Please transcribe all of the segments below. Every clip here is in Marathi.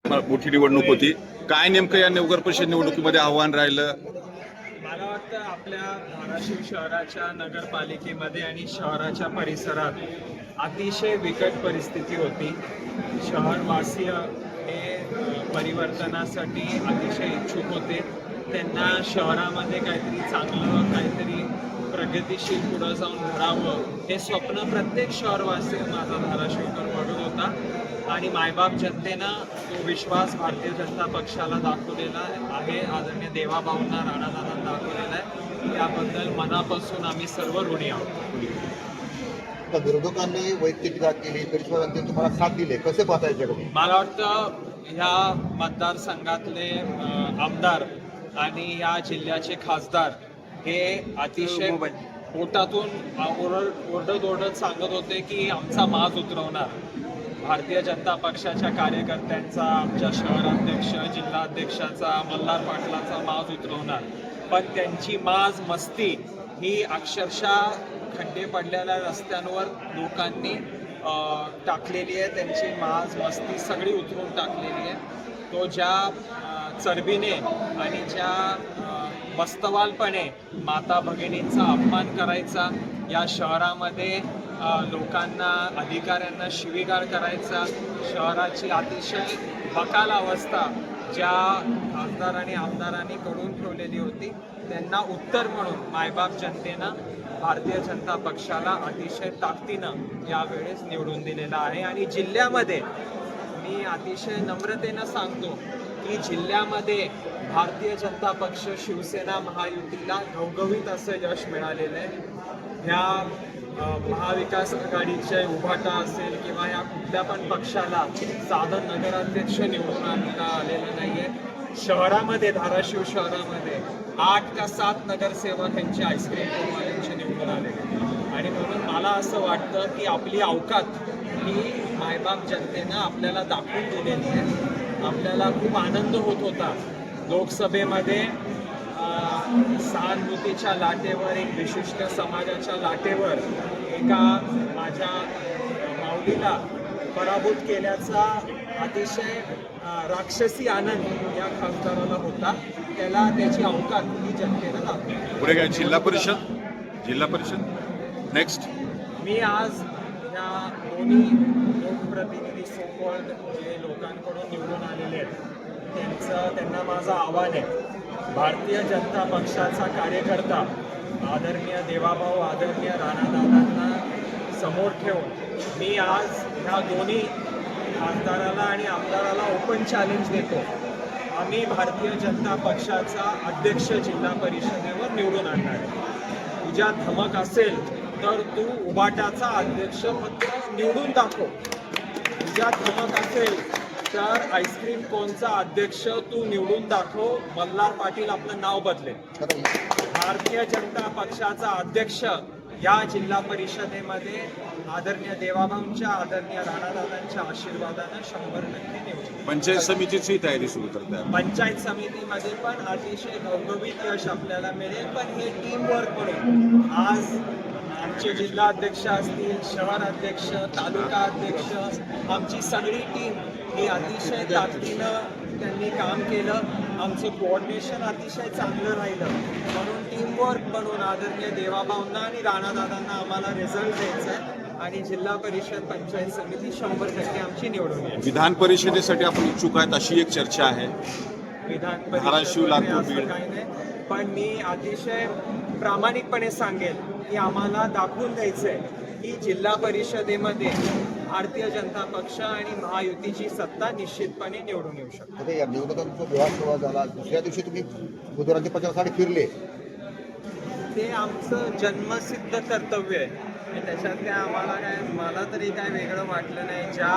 मोठी निवडणूक होती. काय नेमकं या नगर परिषद निवडणुकीमध्ये आव्हान राहिलं? मला वाटतं आपल्या धाराशिव शहराच्या नगरपालिकेमध्ये आणि शहराच्या परिसरात अतिशय बिकट परिस्थिती होती. शहरवासीय हे परिवर्तनासाठी अतिशय इच्छुक होते. त्यांना शहरामध्ये काहीतरी चांगलं, काहीतरी प्रगतिशील पुढं जाऊन घडावं हे स्वप्न प्रत्येक शहरवासी माझा धाराशिवकर बघत होता. आणि मायबाप जनतेनं तो विश्वास भारतीय जनता पक्षाला दाखवलेला आहे. आदरणीय देवाभाऊंना, राणादादांना दाखवलेला आहे. त्याबद्दल मनापासून आम्ही सर्व ऋणी आहोत. विरोधकांनी वैयक्तिक टीका केली तरी सुद्धा तुम्हाला साथ दिले, कसे पाहताय? मला वाटतं ह्या मतदारसंघातले आमदार आणि या जिल्ह्याचे खासदार हे अतिशय पोटातून ओरडत ओरडत सांगत होते की आमचा माज उतरवणार. भारतीय जनता पक्षाच्या कार्यकर्त्यांचा, आमच्या शहराध्यक्ष, जिल्हाध्यक्षाचा, मल्हार पाटलाचा माज उतरवणार. पण त्यांची माज मस्ती ही अक्षरशः खड्डे पडलेल्या रस्त्यांवर लोकांनी टाकलेली आहे. त्यांची माज मस्ती सगळी उतरून टाकलेली आहे. तो ज्या चरबीने आणि ज्या मस्तवालपणे माता भगिनींचा अपमान करायचा, या शहरामध्ये लोकांना, अधिकाऱ्यांना शिवीगाळ करायचा, शहराची अतिशय बकाल अवस्था ज्या खासदार आणि आमदारांनी करून ठेवलेली होती, त्यांना उत्तर म्हणून मायबाप जनतेनं भारतीय जनता पक्षाला अतिशय ताकदीनं यावेळेस निवडून दिलेला आहे. आणि जिल्ह्यामध्ये मी अतिशय नम्रतेनं सांगतो की जिल्ह्यामध्ये भारतीय जनता पक्ष, शिवसेना महायुतीला घवघवीत असं यश मिळालेलं आहे. ह्या महाविकास आघाडीचे उभाटा असेल किंवा या कुठल्या पण पक्षाला साधं नगराध्यक्ष निवडून आणता आलेलं नाहीये. शहरामध्ये, धाराशिव शहरामध्ये 8 का 7 नगरसेवक यांचे आईस्क्रीम कोनवाल्यांचे निवडून आलेले. आणि म्हणून मला असं वाटतं की आपली अवकात ही मायबाप जनतेनं आपल्याला दाखवून दिलेली आहे. आपल्याला खूप आनंद होत होता लोकसभेमध्ये सहानुभूतीच्या लाटेवर, एक विशिष्ट समाजाच्या लाटेवर एका माझ्या माऊलीला पराभूत केल्याचा अतिशय राक्षसी आनंद या खासदाराला होता. त्याला त्याची अवकात ही जनतेनं दाखवली. पुढे काय जिल्हा परिषद नेक्स्ट. मी आज या दोन्ही लोकप्रतिनिधी सोबत जे लोकांकडून निवडून आलेले आहेत त्यांना माझं आव्हान आहे. भारतीय जनता पक्षाचा कार्यकर्ता आदरणीय देवाभाऊ, आदरणीय राणादादांना समोर ठेवून मी आज ह्या दोन्ही खासदाराला आणि आमदाराला ओपन चॅलेंज देतो. आम्ही भारतीय जनता पक्षाचा अध्यक्ष जिल्हा परिषदेवर निवडून आणणार आहे. तुझ्या धमक असेल तर तू उभाटाचा अध्यक्ष पत्र निवडून दाखव. तुझ्या धमक असेल तर आईस्क्रीम कोनचा अध्यक्ष तू निवडून दाखव. मल्हार पाटील आपलं नाव बदलेल. भारतीय जनता पक्षाचा अध्यक्ष या जिल्हा परिषदेमध्ये आदरणीय देवाभाऊंच्या, आदरणीय राणादादांच्या आशीर्वादानं 100% निवडून. पंचायत समितीची तयारी सुरू करताय? पंचायत समितीमध्ये पण अतिशय घवघवीत यश आपल्याला मिळेल. पण हे टीम वर्क म्हणून आज आमचे जिल्हा अध्यक्ष असतील, शहर अध्यक्ष, तालुका अध्यक्ष, आमची सगळी टीम ही अतिशय ताकदीनं त्यांनी काम केलं. आमचं कोऑर्डिनेशन अतिशय चांगलं राहिलं. म्हणून टीमवर्क म्हणून आदरणीय देवाभाऊंना आणि राणादादांना आम्हाला रिझल्ट द्यायचा आहे. आणि जिल्हा परिषद, पंचायत समिती 100% आमची निवडून येईल. विधान परिषदेसाठी आपण इच्छुक आहेत अशी एक चर्चा आहे. विधान धाराशिव, लातूर, बीड काही नाही. पण मी अतिशय प्रामाणिकपणे सांगेल की आम्हाला दाखवून द्यायचंय की जिल्हा परिषदेमध्ये भारतीय जनता पक्ष आणि महायुतीची सत्ता निश्चितपणे निवडून येऊ शकते. या निवडणुकांचा विवाद झाला, दुसऱ्या दिवशी तुम्ही बुधवारांच्या प्रचारासाठी फिरले. ते आमचं जन्मसिद्ध कर्तव्य आहे. त्याच्यात काय आम्हाला मला तरी काय वेगळं वाटलं नाही. ज्या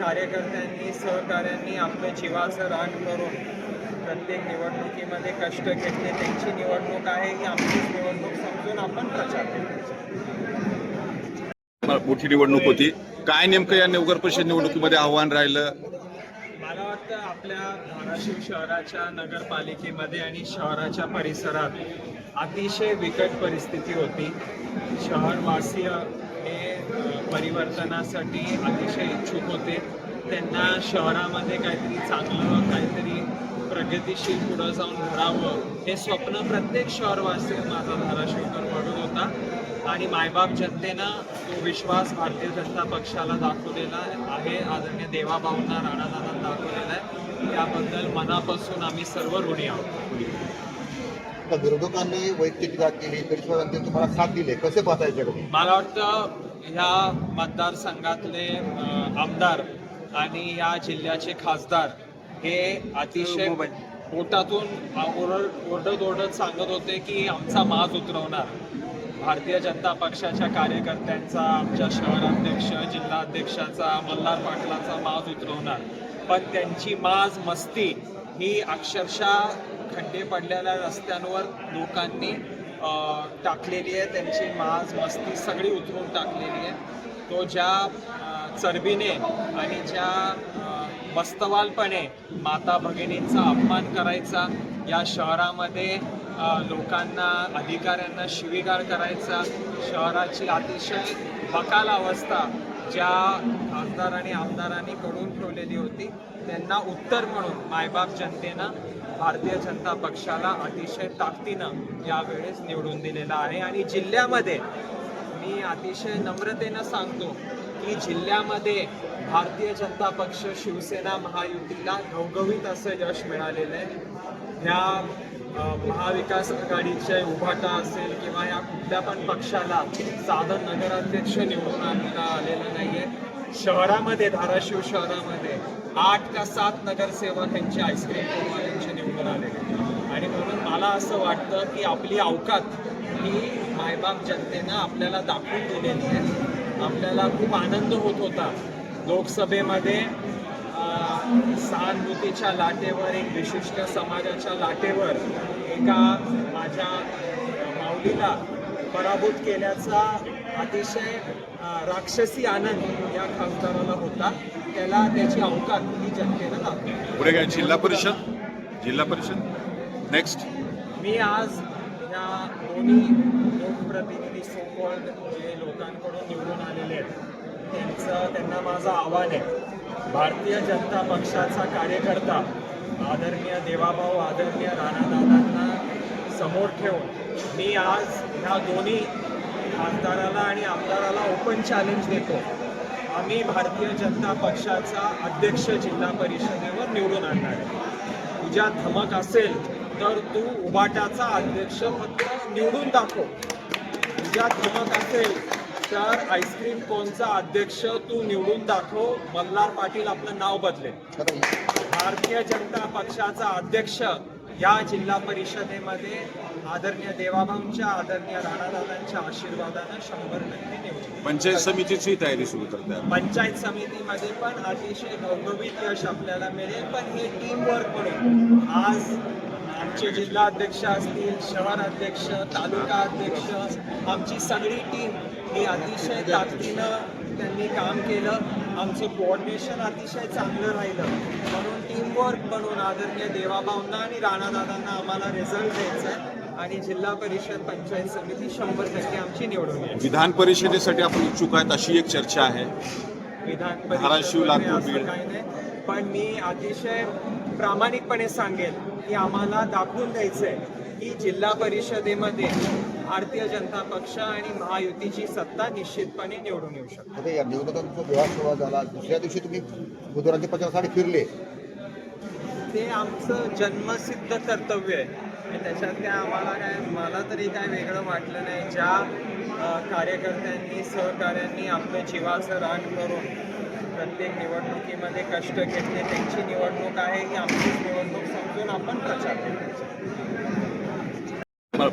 कार्यकर्त्यांनी, सहकाऱ्यांनी आपलं जीवाचं रान करून प्रत्येक निवडणुकीमध्ये कष्ट घेतले, त्यांची निवडणूक आहे ही आमचीच निवडणूक समजून आपण प्रचार केला. मोठी निवडणूक होती. काय नेमकं या नगर परिषद निवडणुकीमध्ये आव्हान राहिलं? मला वाटतं आपल्या धाराशिव शहराच्या नगरपालिकेमध्ये आणि शहराच्या परिसरात अतिशय बिकट परिस्थिती होती. शहरवासीय हे परिवर्तनासाठी अतिशय इच्छुक होते. त्यांना शहरामध्ये काहीतरी चांगलं, काहीतरी प्रगतिशील पुढं जाऊन घडावं हे स्वप्न प्रत्येक शहरवासी माझा धाराशिवकर बघत होता. आणि मायबाप जनतेनं तो विश्वास भारतीय जनता पक्षाला दाखवलेला आहे, आदरणीय देवाभाऊंना, राणादादांना दाखवलेला आहे. त्याबद्दल मनापासून आम्ही सर्व ऋणी आहोत. आता विरोधकांनी वैयक्तिक टीका केली तरी सुद्धा त्यांनी तुम्हाला साथ दिले, कसे पाहता याच्याकडे? मला वाटतं ह्या मतदारसंघातले आमदार आणि या जिल्ह्याचे खासदार हे अतिशय पोटातून ओरडत सांगत होते की आमचा माज उतरवणार. भारतीय जनता पक्षाच्या कार्यकर्त्यांचा, आमच्या शहराध्यक्ष, जिल्हाध्यक्षाचा, मल्हार पाटलाचा माज उतरवणार. पण त्यांची माज मस्ती ही अक्षरशः खड्डे पडलेल्या रस्त्यांवर लोकांनी टाकलेली आहे. त्यांची माज मस्ती सगळी उतरून टाकलेली आहे. तो ज्या चरबीने आणि ज्या मस्तवालपणे माता भगिनींचा अपमान करायचा, या शहरामध्ये लोकांना, अधिकाऱ्यांना शिवीगाळ करायचा, शहराची अतिशय बकाल अवस्था ज्या खासदार आणि आमदारांनी करून ठेवलेली होती, त्यांना उत्तर म्हणून मायबाप जनतेनं भारतीय जनता पक्षाला अतिशय ताकदीनं यावेळेस निवडून दिलेला आहे. आणि जिल्ह्यामध्ये मी अतिशय नम्रतेनं सांगतो की जिल्ह्यामध्ये भारतीय जनता पक्ष, शिवसेना महायुतीला घवघवीत असं यश मिळालेलं आहे. ह्या महाविकास आघाडीचे उभाटा असेल किंवा या कुठल्या पण पक्षाला साधं नगराध्यक्ष निवडून आलेलं नाहीये. शहरामध्ये, धाराशिव शहरामध्ये 8 का 7 नगरसेवक यांचे आईस्क्रीम कोनवाल्यांचे निवडून आलेले. आणि म्हणून मला असं वाटतं की आपली अवकात ही मायबाप जनतेनं आपल्याला दाखवून दिलेली आहे. आपल्याला खूप आनंद होत होता लोकसभेमध्ये सहानुभूतीच्या लाटेवर, एक विशिष्ट समाजाच्या लाटेवर एका माझ्या माऊलीला पराभूत केल्याचा अतिशय राक्षसी आनंद या खासदाराला होता. त्याला त्याची अवकात ही जनतेनं दाखवली. पुढे काय जिल्हा परिषद नेक्स्ट. मी आज या दोन्ही लोकप्रतिनिधी सोबत जे लोकांकडून निवडून आलेले आहेत त्यांना माझं आव्हान आहे. भारतीय जनता पक्षाचा कार्यकर्ता आदरणीय देवाभाऊ, आदरणीय राणादादांना समोर ठेवून मी आज ह्या दोन्ही खासदाराला आणि आमदाराला ओपन चॅलेंज देतो. आम्ही भारतीय जनता पक्षाचा अध्यक्ष जिल्हा परिषदेवर निवडून आणणार आहे. तुझ्या धमक असेल तर तू उभाटाचा अध्यक्ष फक्त निवडून दाखव. तुझ्या धमक असेल तर आईस्क्रीम कोनचा अध्यक्ष तू निवडून दाखव. मल्हार पाटील आपलं नाव बदलेल. भारतीय जनता पक्षाचा अध्यक्ष या जिल्हा परिषदेमध्ये आदरणीय देवाभाऊंच्या, आदरणीय राणादादांच्या आशीर्वादानं 100% निवडून. पंचायत समितीची तयारी सुरू करते. पंचायत समितीमध्ये पण अतिशय घवघवीत यश आपल्याला मिळेल. पण हे टीम वर्क म्हणून आज आमचे जिल्हा अध्यक्ष असतील, शहर अध्यक्ष, तालुका अध्यक्ष, आमची सगळी टीम ही अतिशय ताकदीनं त्यांनी काम केलं. आमचं कोऑर्डिनेशन अतिशय चांगलं राहिलं. म्हणून टीमवर्क म्हणून आदरणीय देवाभाऊंना आणि राणादादांना आम्हाला रिझल्ट द्यायचा आहे. आणि जिल्हा परिषद, पंचायत समिती 100% आमची निवडून येईल. विधान परिषदेसाठी आपण इच्छुक आहेत अशी एक चर्चा आहे. विधान धाराशिव, लातूर, असं बीड. काही नाही. पण मी अतिशय प्रामाणिकपणे सांगेन की आम्हाला दाखवून द्यायचंय की जिल्हा परिषदेमध्ये भारतीय जनता पक्ष आणि महायुतीची सत्ता निश्चितपणे निवडून येऊ शकते. आता या निवडणुकांचा विवाह झाला, दुसऱ्या दिवशी तुम्ही बुधवारांच्या प्रचारासाठी फिरले. ते आमचं जन्मसिद्ध कर्तव्य आहे. आणि त्याच्यात काय आम्हाला मला तरी काय वेगळं वाटलं नाही. ज्या कार्यकर्त्यांनी, सहकाऱ्यांनी आपलं जीवाचं रान करून प्रत्येक निवडणुकीमध्ये कष्ट घेतले, त्यांची निवडणूक आहे ही आमचीच निवडणूक समजून आपण प्रचार केला.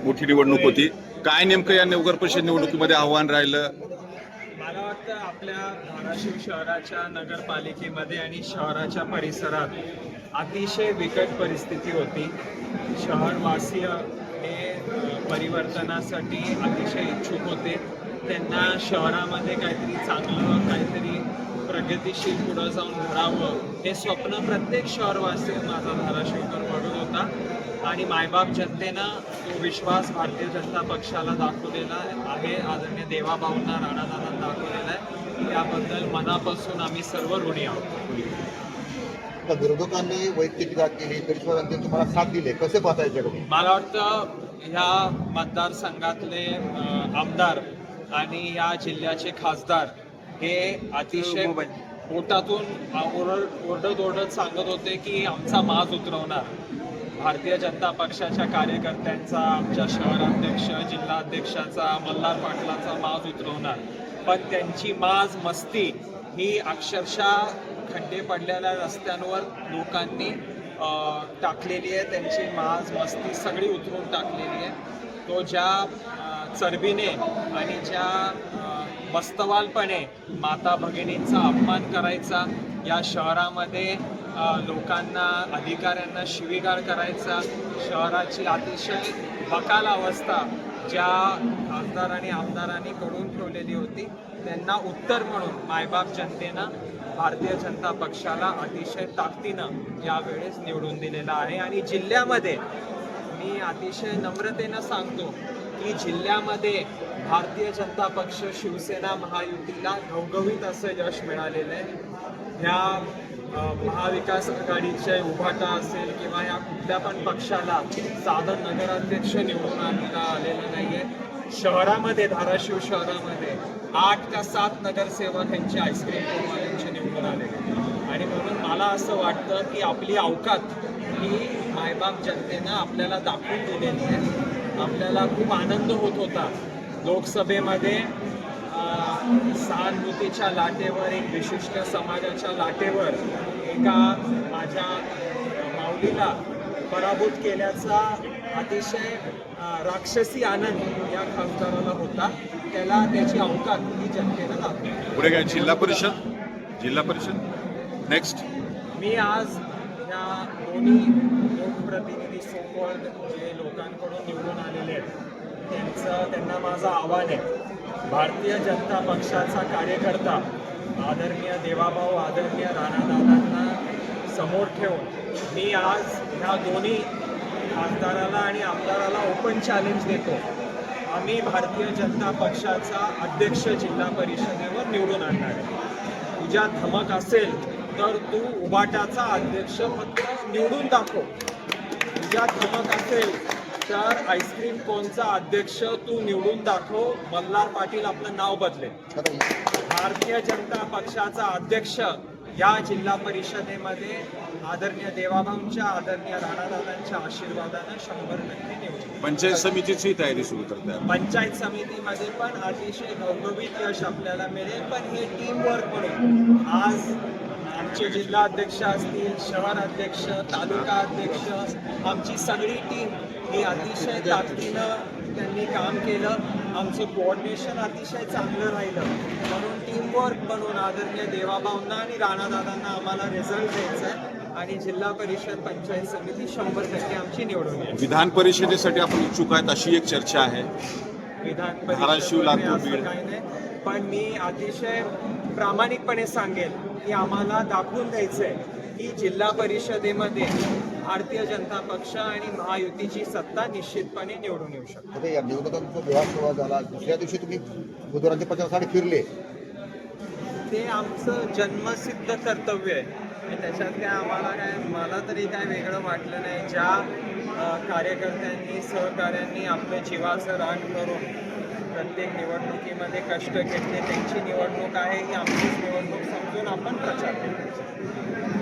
मोठी निवडणूक होती. काय नेमकं या नगर परिषद निवडणुकीमध्ये आव्हान राहिलं? मला वाटतं आपल्या धाराशिव शहराच्या नगरपालिकेमध्ये आणि शहराच्या परिसरात अतिशय बिकट परिस्थिती होती. शहरवासीय हे परिवर्तनासाठी अतिशय इच्छुक होते. त्यांना शहरामध्ये काहीतरी चांगलं, काहीतरी प्रगतिशील पुढं जाऊन घडावं हे स्वप्न प्रत्येक शहरवासी माझा धाराशिवकर बघत होता. आणि मायबाप जनतेनं तो विश्वास भारतीय जनता पक्षाला दाखवलेला आहे, आदरणीय देवाभाऊंना, राणादादांना दाखवलेला आहे. त्याबद्दल मनापासून आम्ही सर्व ऋणी आहोत. आता विरोधकांनी वैयक्तिक टीका केली तरी सुद्धा त्यांनी तुम्हाला साथ दिली, कसे पाहता याच्याकडे? मला वाटतं ह्या मतदारसंघातले आमदार आणि या जिल्ह्याचे खासदार हे अतिशय पोटातून ओरडत ओरडत सांगत होते की आमचा माज उतरवणार. भारतीय जनता पक्षाच्या कार्यकर्त्यांचा, आमच्या शहराध्यक्ष, जिल्हाध्यक्षाचा, मल्हार पाटलाचा माज उतरवणार. पण त्यांची माज मस्ती ही अक्षरशः खड्डे पडलेल्या रस्त्यांवर लोकांनी टाकलेली आहे. त्यांची माज मस्ती सगळी उतरून टाकलेली आहे. तो ज्या चरबीने आणि ज्या मस्तवालपणे माता भगिनींचा अपमान करायचा, या शहरामध्ये लोकांना, अधिकाऱ्यांना शिवीगाळ करायचा, शहराची अतिशय बकाल अवस्था ज्या खासदार आणि आमदारांनी करून ठेवलेली होती, त्यांना उत्तर म्हणून मायबाप जनतेनं भारतीय जनता पक्षाला अतिशय ताकदीनं यावेळेस निवडून दिलेला आहे. आणि जिल्ह्यामध्ये मी अतिशय नम्रतेनं सांगतो की जिल्ह्यामध्ये भारतीय जनता पक्ष, शिवसेना महायुतीला घवघवीत असं यश मिळालेलं आहे. ह्या महाविकास आघाडीचे उभाटा असेल किंवा या कुठल्या पण पक्षाला साधं नगराध्यक्ष निवडून आणता आलेलं नाहीये. शहरामध्ये, धाराशिव शहरामध्ये 8 का 7 नगरसेवक यांचे आईस्क्रीम कोनवाल्यांचे निवडून आलेले. आणि म्हणून मला असं वाटतं की आपली अवकात ही मायबाप जनतेनं आपल्याला दाखवून दिलेली आहे. आपल्याला खूप आनंद होत होता लोकसभेमध्ये सहानुभूतीच्या लाटेवर, एक विशिष्ट समाजाच्या लाटेवर एका माझ्या माऊलीला पराभूत केल्याचा अतिशय राक्षसी आनंद या खासदाराला होता. त्याला त्याची अवकात ही जनतेनं दाखवली. पुढे काय जिल्हा परिषद नेक्स्ट. मी आज या दोन्ही लोकप्रतिनिधी सोबत जे लोकांकडून निवडून आलेले आहेत त्यांना माझं आव्हान आहे. भारतीय जनता पक्षाचा कार्यकर्ता आदरणीय देवाभाऊ, आदरणीय राणादादांना समोर ठेवून मी आज ह्या दोन्ही खासदाराला आणि आमदाराला ओपन चॅलेंज देतो. आम्ही भारतीय जनता पक्षाचा अध्यक्ष जिल्हा परिषदेवर निवडून आणणार आहे. तुझ्या धमक असेल तर तू उभाटाचा अध्यक्ष फक्त निवडून दाखव. तुझ्या धमक असेल तर आईस्क्रीम कोनचा अध्यक्ष तू निवडून दाखव. मल्हार पाटील आपलं नाव बदलेल. भारतीय जनता पक्षाचा अध्यक्ष या जिल्हा परिषदेमध्ये आदरणीय देवाभाऊंच्या, आदरणीय राणादादांच्या आशीर्वादानं 100% निवडून. पंचायत समितीची तयारी सुरू करताय. पंचायत समितीमध्ये पण अतिशय घवघवीत यश आपल्याला मिळेल. पण हे टीम वर्क म्हणून आज आमचे जिल्हा अध्यक्ष असतील, शहर अध्यक्ष, तालुका अध्यक्ष, आमची सगळी टीम ही अतिशय ताकदीनं त्यांनी काम केलं. आमचं कोऑर्डिनेशन अतिशय चांगलं राहिलं. म्हणून टीमवर्क बनवून आदरणीय देवाभाऊंना आणि राणादादांना आम्हाला रिझल्ट द्यायचा आहे. आणि जिल्हा परिषद, पंचायत समिती 100% आमची निवडून येईल. विधान परिषदेसाठी आपण इच्छुक आहेत अशी एक चर्चा आहे. विधान धाराशिव, लातूर, बीड. काही नाही. पण मी अतिशय प्रामाणिकपणे सांगेल की आम्हाला दाखवून द्यायचंय की जिल्हा परिषदेमध्ये भारतीय जनता पक्ष आणि महायुतीची सत्ता निश्चितपणे निवडून येऊ शकते. आता या निवडणुकांचा विवाह झाला, दुसऱ्या दिवशी तुम्ही बुधवारांच्या पक्षासाठी फिरले. ते आमचं जन्मसिद्ध कर्तव्य आहे. त्याच्यात काय आम्हाला मला तरी काय वेगळं वाटलं नाही. ज्या कार्यकर्त्यांनी, सहकाऱ्यांनी आपलं जीवाचं रान करून प्रत्येक निवडणुकीमध्ये कष्ट घेतले, त्यांची निवडणूक आहे, ही आमचीच निवडणूक समजून आपण प्रचार केला.